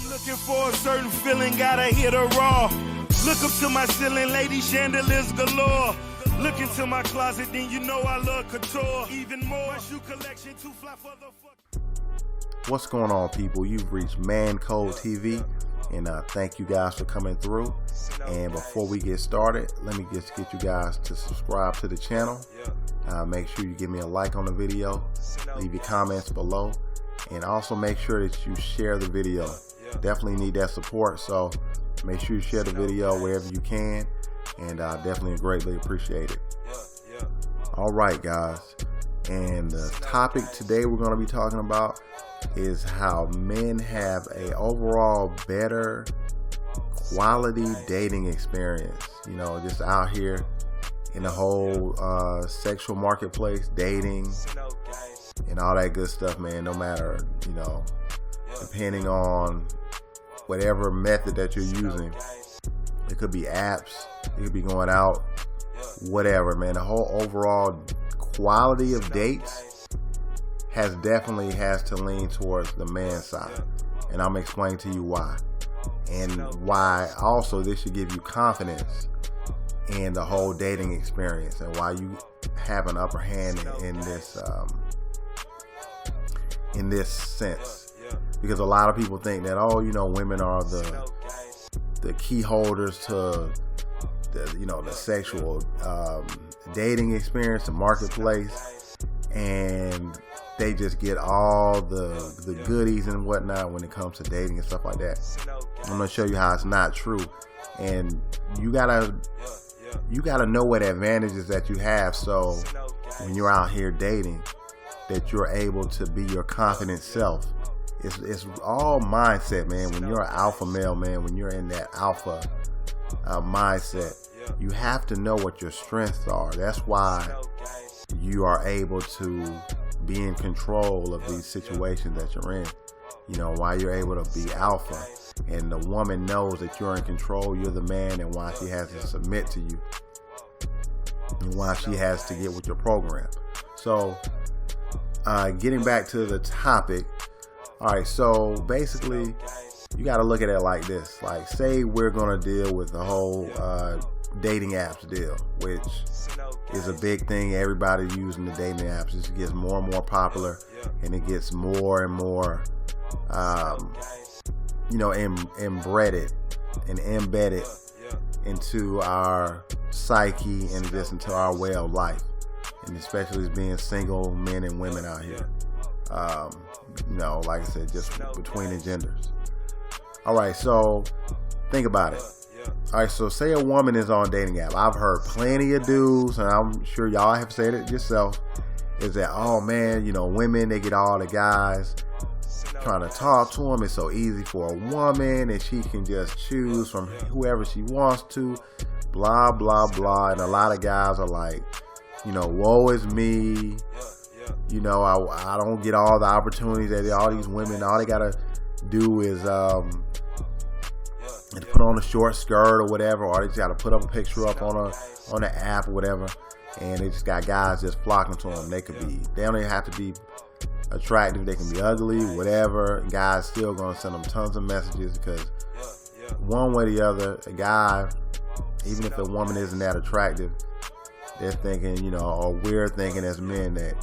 I'm looking for a certain feeling, gotta hit a raw. Look up to my ceiling, lady, chandeliers galore. Look into my closet, then you know I love couture. Even more, my shoe collection too fly for the fuck. What's going on, people? You've reached ManCodeTV, and thank you guys for coming through. And before we get started, let me just get you guys to subscribe to the channel. Make sure you give me a like on the video, leave your comments below, and also make sure that you share the video. Definitely need that support, so make sure you share the video wherever you can, and definitely greatly appreciate it. All right, guys, and the topic today we're going to be talking about is how men have a overall better quality dating experience. You know, just out here in the whole sexual marketplace, dating and all that good stuff, man. No matter, you know, depending on whatever method that you're using, it could be apps, it could be going out, whatever, man. The whole overall quality of dates definitely has to lean towards the man side, and I'm explaining to you why, and why also this should give you confidence in the whole dating experience, and why you have an upper hand in this sense. Because a lot of people think that, oh, you know, women are the key holders to the, you know, the sexual dating experience, the marketplace, and they just get all the goodies and whatnot when it comes to dating and stuff like that. I'm gonna show you how it's not true, and you gotta know what advantages that you have, so when you're out here dating, that you're able to be your confident self. It's all mindset, man. When you're an alpha male, man, when you're in that alpha mindset, you have to know what your strengths are. That's why you are able to be in control of these situations that you're in. You know, why you're able to be alpha, and the woman knows that you're in control, you're the man, and why she has to submit to you, and why she has to get with your program. So, getting back to the topic. All right, so basically, you got to look at it like this. Like, say we're going to deal with the whole dating apps deal, which is a big thing. Everybody using the dating apps. It gets more and more popular, and it gets more and more, you know, embedded into our psyche and just into our way of life, and especially as being single men and women out here. You know, like I said, just between the genders. All right, so think about it. All right, so say a woman is on a dating app. I've heard plenty of dudes, and I'm sure y'all have said it yourself, is that, oh man, you know, women, they get all the guys trying to talk to them. It's so easy for a woman, and she can just choose from whoever she wants to, blah, blah, blah. And a lot of guys are like, you know, woe is me. You know, I don't get all the opportunities that all these women, all they gotta do is put on a short skirt or whatever, or they just gotta put up a picture up on the app or whatever, and they just got guys just flocking to them. They don't even have to be attractive, they can be ugly, whatever. Guys still gonna send them tons of messages, because one way or the other, a guy, even if a woman isn't that attractive, they're thinking, you know, or we're thinking as men that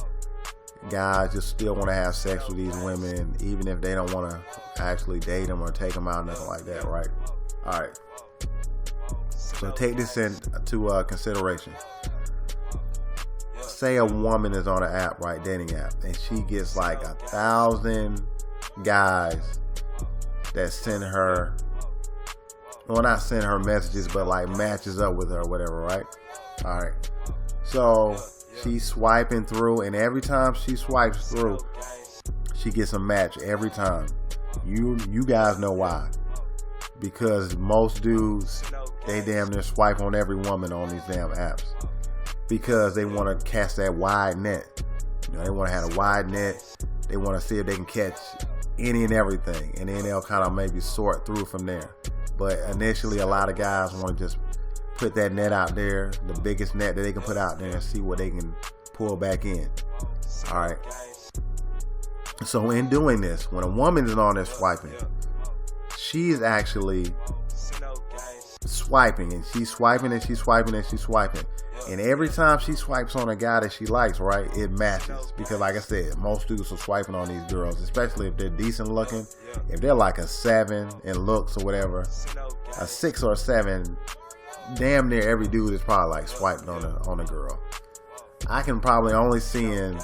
guys just still want to have sex with these women, even if they don't want to actually date them or take them out, nothing like that, right? All right. So take this into consideration. Say a woman is on an app, right, dating app, and she gets like 1,000 guys that send her, well, not send her messages, but like matches up with her or whatever, right? All right. So she's swiping through, and every time she swipes through, she gets a match every time. You guys know why. Because most dudes, they damn near swipe on every woman on these damn apps, because they want to cast that wide net. You know, they want to have a wide net. They want to see if they can catch any and everything, and then they'll kind of maybe sort through from there. But initially, a lot of guys want to just put that net out there, the biggest net that they can put out there, and see what they can pull back in. All right. So in doing this, when a woman is on there swiping, she's actually swiping, and she's swiping, and she's swiping, and she's swiping. And every time she swipes on a guy that she likes, right, it matches. Because like I said, most dudes are swiping on these girls, especially if they're decent looking. If they're like a 7 in looks or whatever, a 6 or a 7, damn near every dude is probably like swiping on a girl. I can probably only see in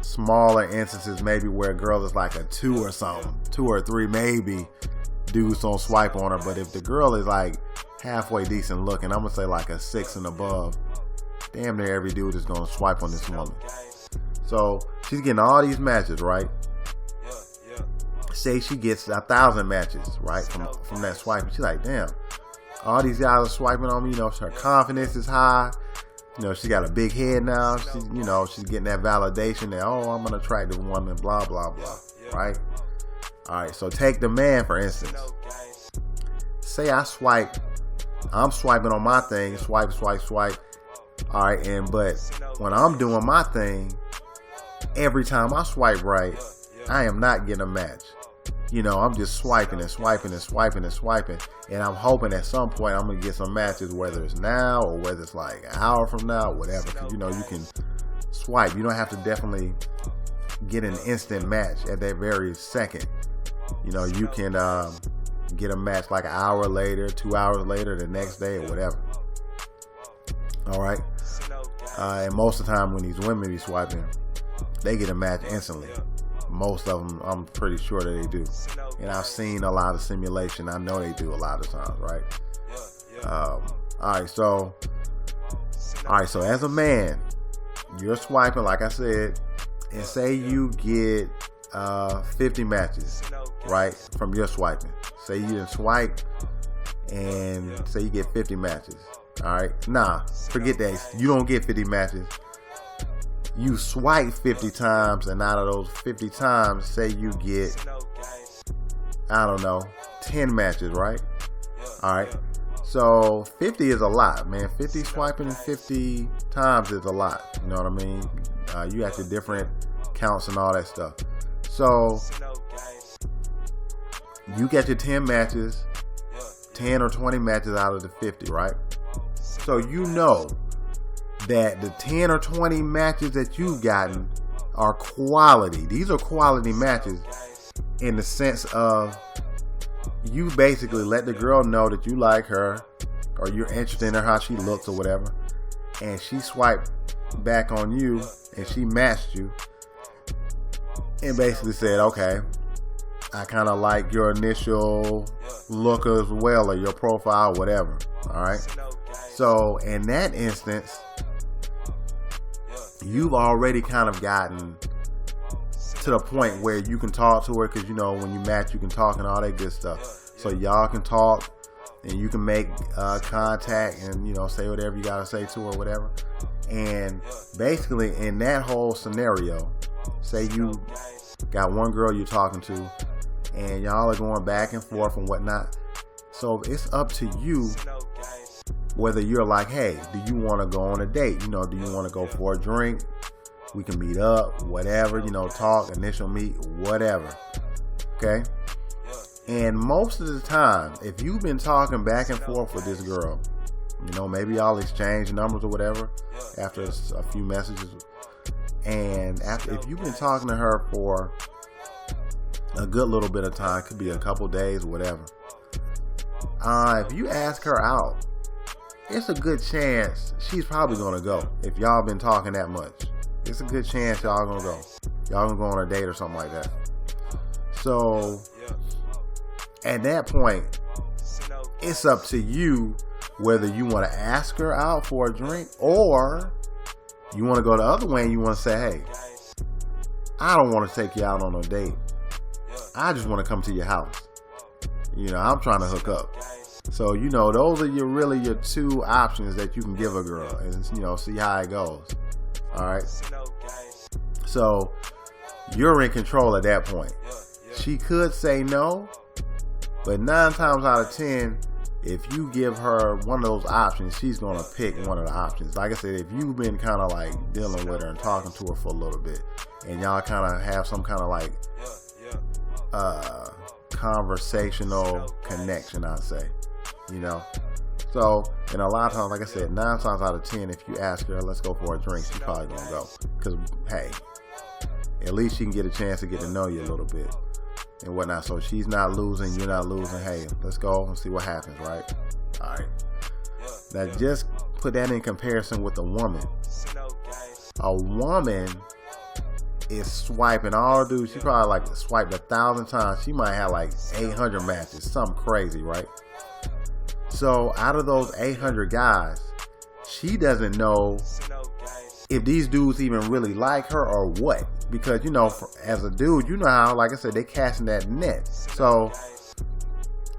smaller instances maybe where a girl is like a 2 or something, 2 or 3 maybe, dudes don't swipe on her. But if the girl is like halfway decent looking, I'm gonna say like a 6 and above, damn near every dude is gonna swipe on this woman. So she's getting all these matches, right? Say she gets 1,000 matches, right, from that swiping. She's like, damn, all these guys are swiping on me. You know, her confidence is high. You know, she got a big head now. She's, you know, she's getting that validation that, oh, I'm an attractive woman, blah, blah, blah, right? All right, so take the man, for instance. Say I'm swiping on my thing, swipe. All right, but when I'm doing my thing, every time I swipe right, I am not getting a match. You know, I'm just swiping, and I'm hoping at some point I'm gonna get some matches, whether it's now or whether it's like an hour from now, whatever. Because you know, you can swipe. You don't have to definitely get an instant match at that very second. You know, you can get a match like an hour later, 2 hours later, the next day, or whatever. All right. And most of the time when these women be swiping, they get a match instantly. Most of them, I'm pretty sure that they do. And I've seen a lot of simulation. I know they do a lot of times, right? Alright, so as a man, you're swiping, like I said, and say you get 50 matches, right, from your swiping. Say you didn't swipe, and say you get 50 matches. Alright, nah, forget that. You don't get 50 matches. You swipe 50 times, and out of those 50 times, say you get, I don't know, 10 matches, right? All right. So 50 is a lot, man. 50 swiping 50 times is a lot. You know what I mean? You got your different counts and all that stuff. So you get your 10 matches, 10 or 20 matches out of the 50, right? So you know that the 10 or 20 matches that you've gotten are quality. These are quality matches in the sense of you basically let the girl know that you like her or you're interested in her, how she looks or whatever, and she swiped back on you and she matched you and basically said, okay, I kind of like your initial look as well, or your profile, whatever. All right. So in that instance, you've already kind of gotten to the point where you can talk to her, because you know when you match you can talk and all that good stuff. So y'all can talk and you can make contact and, you know, say whatever you gotta say to her, whatever. And basically in that whole scenario, say you got one girl you're talking to and y'all are going back and forth and whatnot. So it's up to you whether you're like, hey, do you want to go on a date? You know, do you want to go for a drink? We can meet up, whatever, you know, talk, initial meet, whatever. Okay? And most of the time, if you've been talking back and forth with this girl, you know, maybe y'all exchange numbers or whatever after a few messages. And if you've been talking to her for a good little bit of time, could be a couple days, whatever. If you ask her out, it's a good chance she's probably gonna go. If y'all been talking that much, it's a good chance y'all gonna go. Y'all gonna go on a date or something like that. So at that point, it's up to you whether you want to ask her out for a drink or you want to go the other way and you want to say, hey, I don't want to take you out on a date. I just want to come to your house. You know, I'm trying to hook up. So, you know, those are really your two options that you can give a girl and, you know, see how it goes. All right. So you're in control at that point. She could say no, but 9 times out of 10, if you give her one of those options, she's going to pick one of the options. Like I said, if you've been kind of like dealing with her and talking to her for a little bit and y'all kind of have some kind of like conversational connection, I'd say, you know. So, and a lot of times, like I said, 9 times out of 10, if you ask her, let's go for a drink, she's probably gonna go. Because, hey, at least she can get a chance to get to know you a little bit and whatnot. So she's not losing, you're not losing. Hey, let's go and see what happens, right? All right. Now, just put that in comparison with a woman. A woman is swiping all dudes. She probably like swiped 1,000 times. She might have like 800 matches, something crazy, right? So out of those 800 guys, she doesn't know if these dudes even really like her or what. Because, you know, as a dude, you know how, like I said, they casting that net. So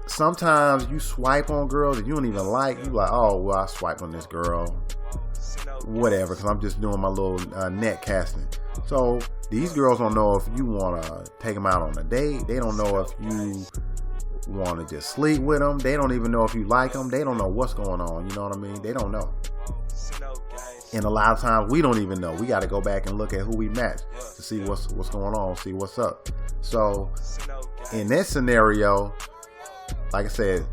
sometimes you swipe on girls that you don't even like. You like, oh, well, I swiped on this girl. Whatever, because I'm just doing my little net casting. So these girls don't know if you want to take them out on a date. They don't know if you want to just sleep with them. They don't even know if you like them. They don't know what's going on. You know what I mean? They don't know. And a lot of times we don't even know. We got to go back and look at who we matched to see what's going on, see what's up. So in this scenario, like I said,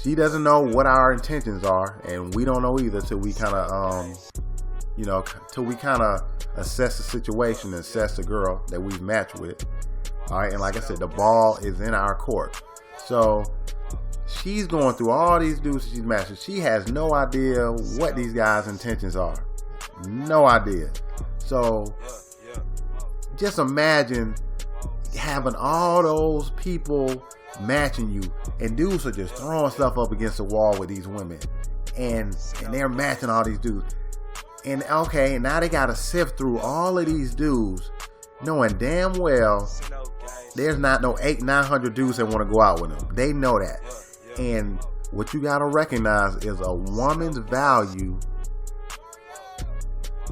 she doesn't know what our intentions are, and we don't know either till we kind of, till we kind of assess the situation and assess the girl that we've matched with. All right, and like I said, the ball is in our court. So she's going through all these dudes she's matching. She has no idea what these guys' intentions are. No idea. So just imagine having all those people matching you, and dudes are just throwing stuff up against the wall with these women, and they're matching all these dudes. And okay, now they gotta sift through all of these dudes, knowing damn well there's not no 800-900 dudes that want to go out with them. They know that. And what you gotta recognize is a woman's value,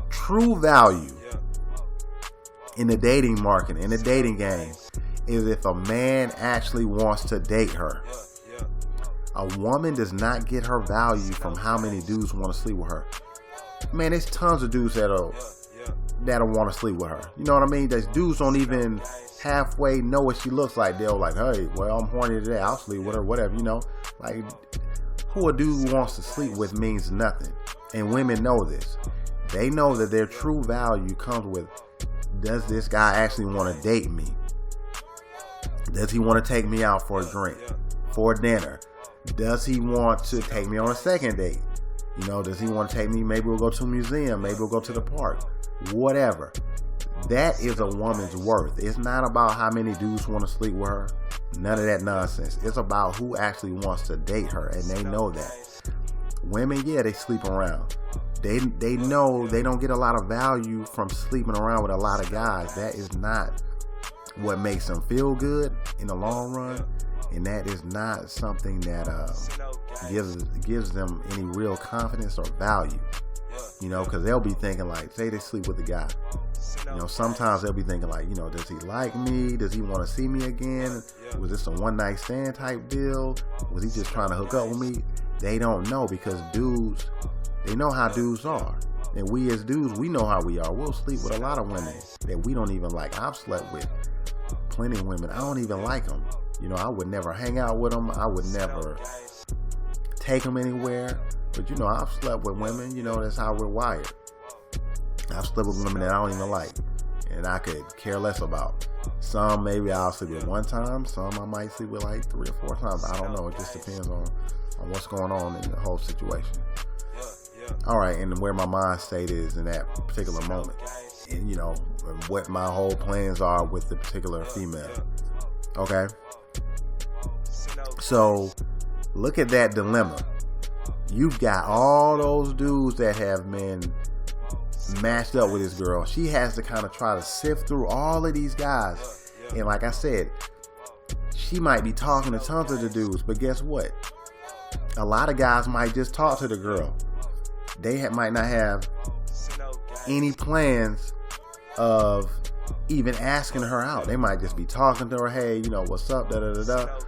true value in the dating market, in the dating game, is if a man actually wants to date her. A woman does not get her value from how many dudes want to sleep with her. Man, there's tons of dudes that'll want to sleep with her. You know what I mean? There's dudes don't even halfway know what she looks like. They'll like, hey, well, I'm horny today, I'll sleep with her, whatever, you know. Like, who a dude wants to sleep with means nothing. And women know this. They know that their true value comes with, does this guy actually want to date me? Does he want to take me out for a drink, for dinner? Does he want to take me on a second date? You know, does he want to take me? Maybe we'll go to a museum. Maybe we'll go to the park. Whatever. That is a woman's worth. It's not about how many dudes want to sleep with her. None of that nonsense. It's about who actually wants to date her, and they know that. Women, yeah, they sleep around. They know they don't get a lot of value from sleeping around with a lot of guys. That is not what makes them feel good in the long run, and that is not something that gives them any real confidence or value. You know, because they'll be thinking like, say they sleep with a guy. You know, sometimes they'll be thinking like, you know, does he like me? Does he want to see me again? Was this a one-night stand type deal? Was he just trying to hook up with me? They don't know, because dudes, they know how dudes are. And we as dudes, we know how we are. We'll sleep with a lot of women that we don't even like. I've slept with plenty of women. I don't even like them. You know, I would never hang out with them. I would never take them anywhere. But, you know, I've slept with women. You know, that's how we're wired. I've slept with women that I don't even like, and I could care less about. Some maybe I'll sleep with one time. Some I might sleep with like 3 or 4 times. I don't know. It just depends on what's going on in the whole situation. All right, and where my mind state is in that particular moment, and you know what my whole plans are with the particular female. Okay, so look at that dilemma. You've got all those dudes that have been matched up with this girl. She has to kind of try to sift through all of these guys, and like I said, she might be talking to tons of the dudes, but guess what? A lot of guys might just talk to the girl. They might not have any plans of even asking her out. They might just be talking to her, hey, you know, what's up, da-da-da-da.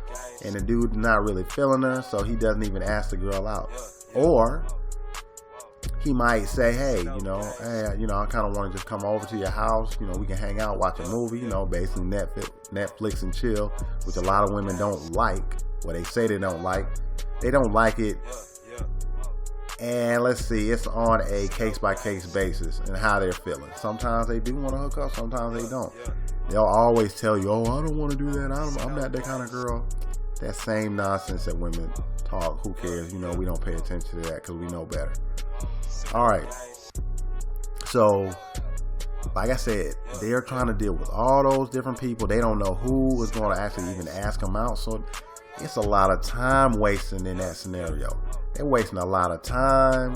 And the dude's not really feeling her, so he doesn't even ask the girl out. Or he might say, hey, I kind of want to just come over to your house. We can hang out, watch a movie, basically Netflix and chill, which a lot of women don't like. Well, they say they don't like. They don't like it. And let's see, it's on a case-by-case basis and how they're feeling. Sometimes they do want to hook up, sometimes they don't. They'll always tell you, oh, I don't want to do that. I'm not that kind of girl. That same nonsense that women talk, who cares? We don't pay attention to that because we know better. All right. So, like I said, they're trying to deal with all those different people. They don't know who is going to actually even ask them out. So, it's a lot of time wasting in that scenario. They're wasting a lot of time.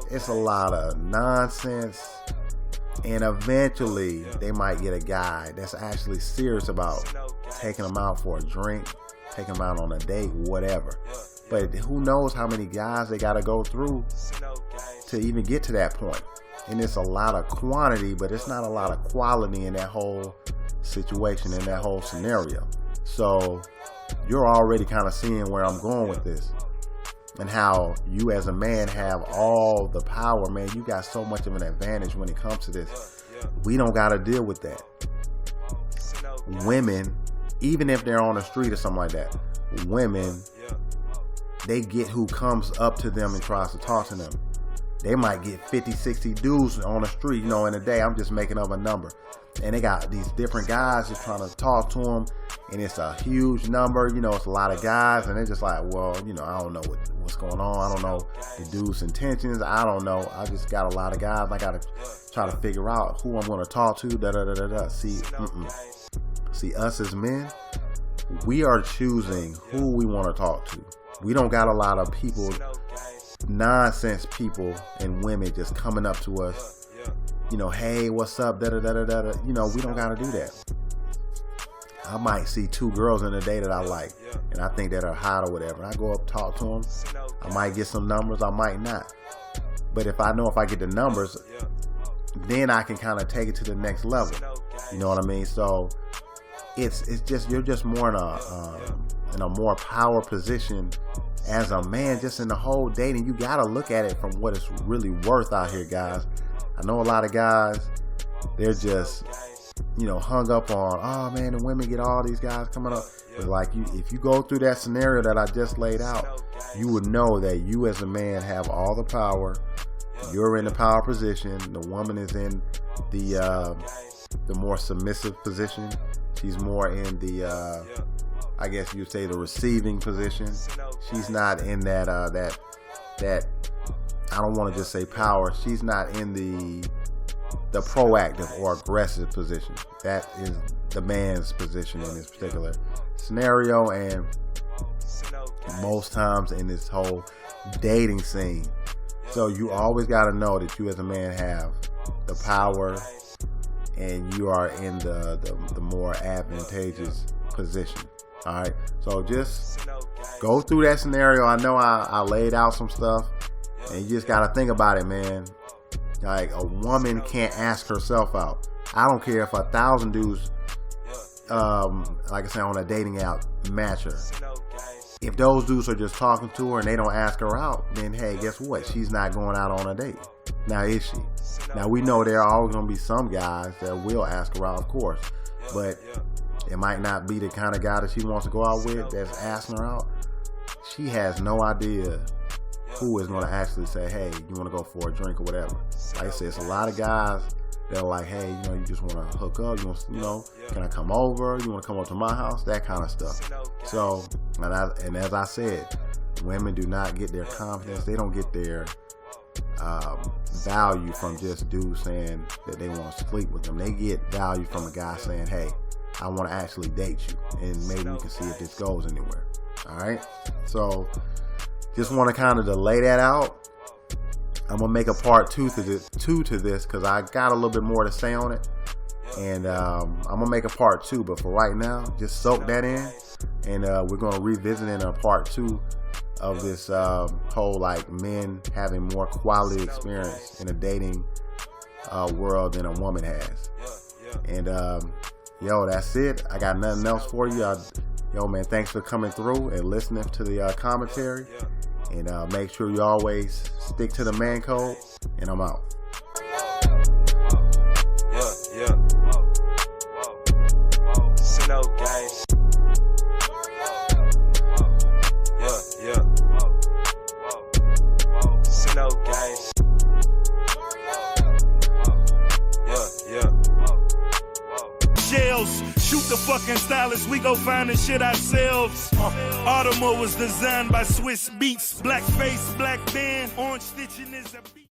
It's a lot of nonsense. And eventually, they might get a guy that's actually serious about taking them out for a drink, taking them out on a date, whatever. But who knows how many guys they got to go through to even get to that point. And it's a lot of quantity, but it's not a lot of quality in that whole situation, in that whole scenario. So you're already kind of seeing where I'm going with this. And how you as a man have all the power, man. You got so much of an advantage when it comes to this. We don't got to deal with that. Women, even if they're on the street or something like that, women, they get who comes up to them and tries to talk to them. They might get 50, 60 dudes on the street, in a day. I'm just making up a number. And they got these different guys just trying to talk to them. And it's a huge number. It's a lot of guys. And they're just like, well, I don't know what's going on. I don't know the dude's intentions. I don't know. I just got a lot of guys. I got to try to figure out who I'm going to talk to. Da-da-da-da-da. See, us as men, we are choosing who we want to talk to. We don't got a lot of people, nonsense people and women just coming up to us. Hey, what's up? Da da da da da. We don't gotta do that. I might see two girls in a day that I like, and I think that are hot or whatever. And I go up, talk to them. I might get some numbers, I might not. But if I get the numbers, then I can kind of take it to the next level. You know what I mean? So it's just you're just more in a more power position as a man, just in the whole dating. You gotta look at it from what it's really worth out here, guys. I know a lot of guys, they're just, hung up on, oh man, the women get all these guys coming up. But if you go through that scenario that I just laid out, you would know that you as a man have all the power. You're in the power position. The woman is in the more submissive position. She's more in the, I guess you'd say, the receiving position. She's not in that I don't want to just say power. She's not in the proactive or aggressive position. That is the man's position in this particular scenario, and most times in this whole dating scene. So you always got to know that you as a man have the power, and you are in the more advantageous position. All right. So just go through that scenario. I know I laid out some stuff. And you just got to think about it, man. Like, a woman can't ask herself out. I don't care if 1,000 dudes, like I said, on a dating app, match her. If those dudes are just talking to her and they don't ask her out, then, hey, guess what? She's not going out on a date. Now, is she? Now, we know there are always going to be some guys that will ask her out, of course. But it might not be the kind of guy that she wants to go out with that's asking her out. She has no idea who is going to actually say, hey, you want to go for a drink or whatever. Like I said, it's a lot of guys that are like, hey, you just want to hook up. You want, can I come over? You want to come over to my house? That kind of stuff. So, and as I said, women do not get their confidence. They don't get their value from just dudes saying that they want to sleep with them. They get value from a guy saying, hey, I want to actually date you, and maybe we can see if this goes anywhere. All right. So just want to kind of lay that out. I'm gonna make a part two to this because I got a little bit more to say on it, and I'm gonna make a part two. But for right now, just soak that in, and we're gonna revisit in a part two of this whole like men having more quality experience in a dating world than a woman has. And that's it. I got nothing else for you. Yo, man, thanks for coming through and listening to the commentary. And make sure you always stick to the man code. And I'm out. Shoot the fucking stylist, we go find the shit ourselves. Audemars was designed by Swiss Beats. Black face, black band, orange stitching is a beat.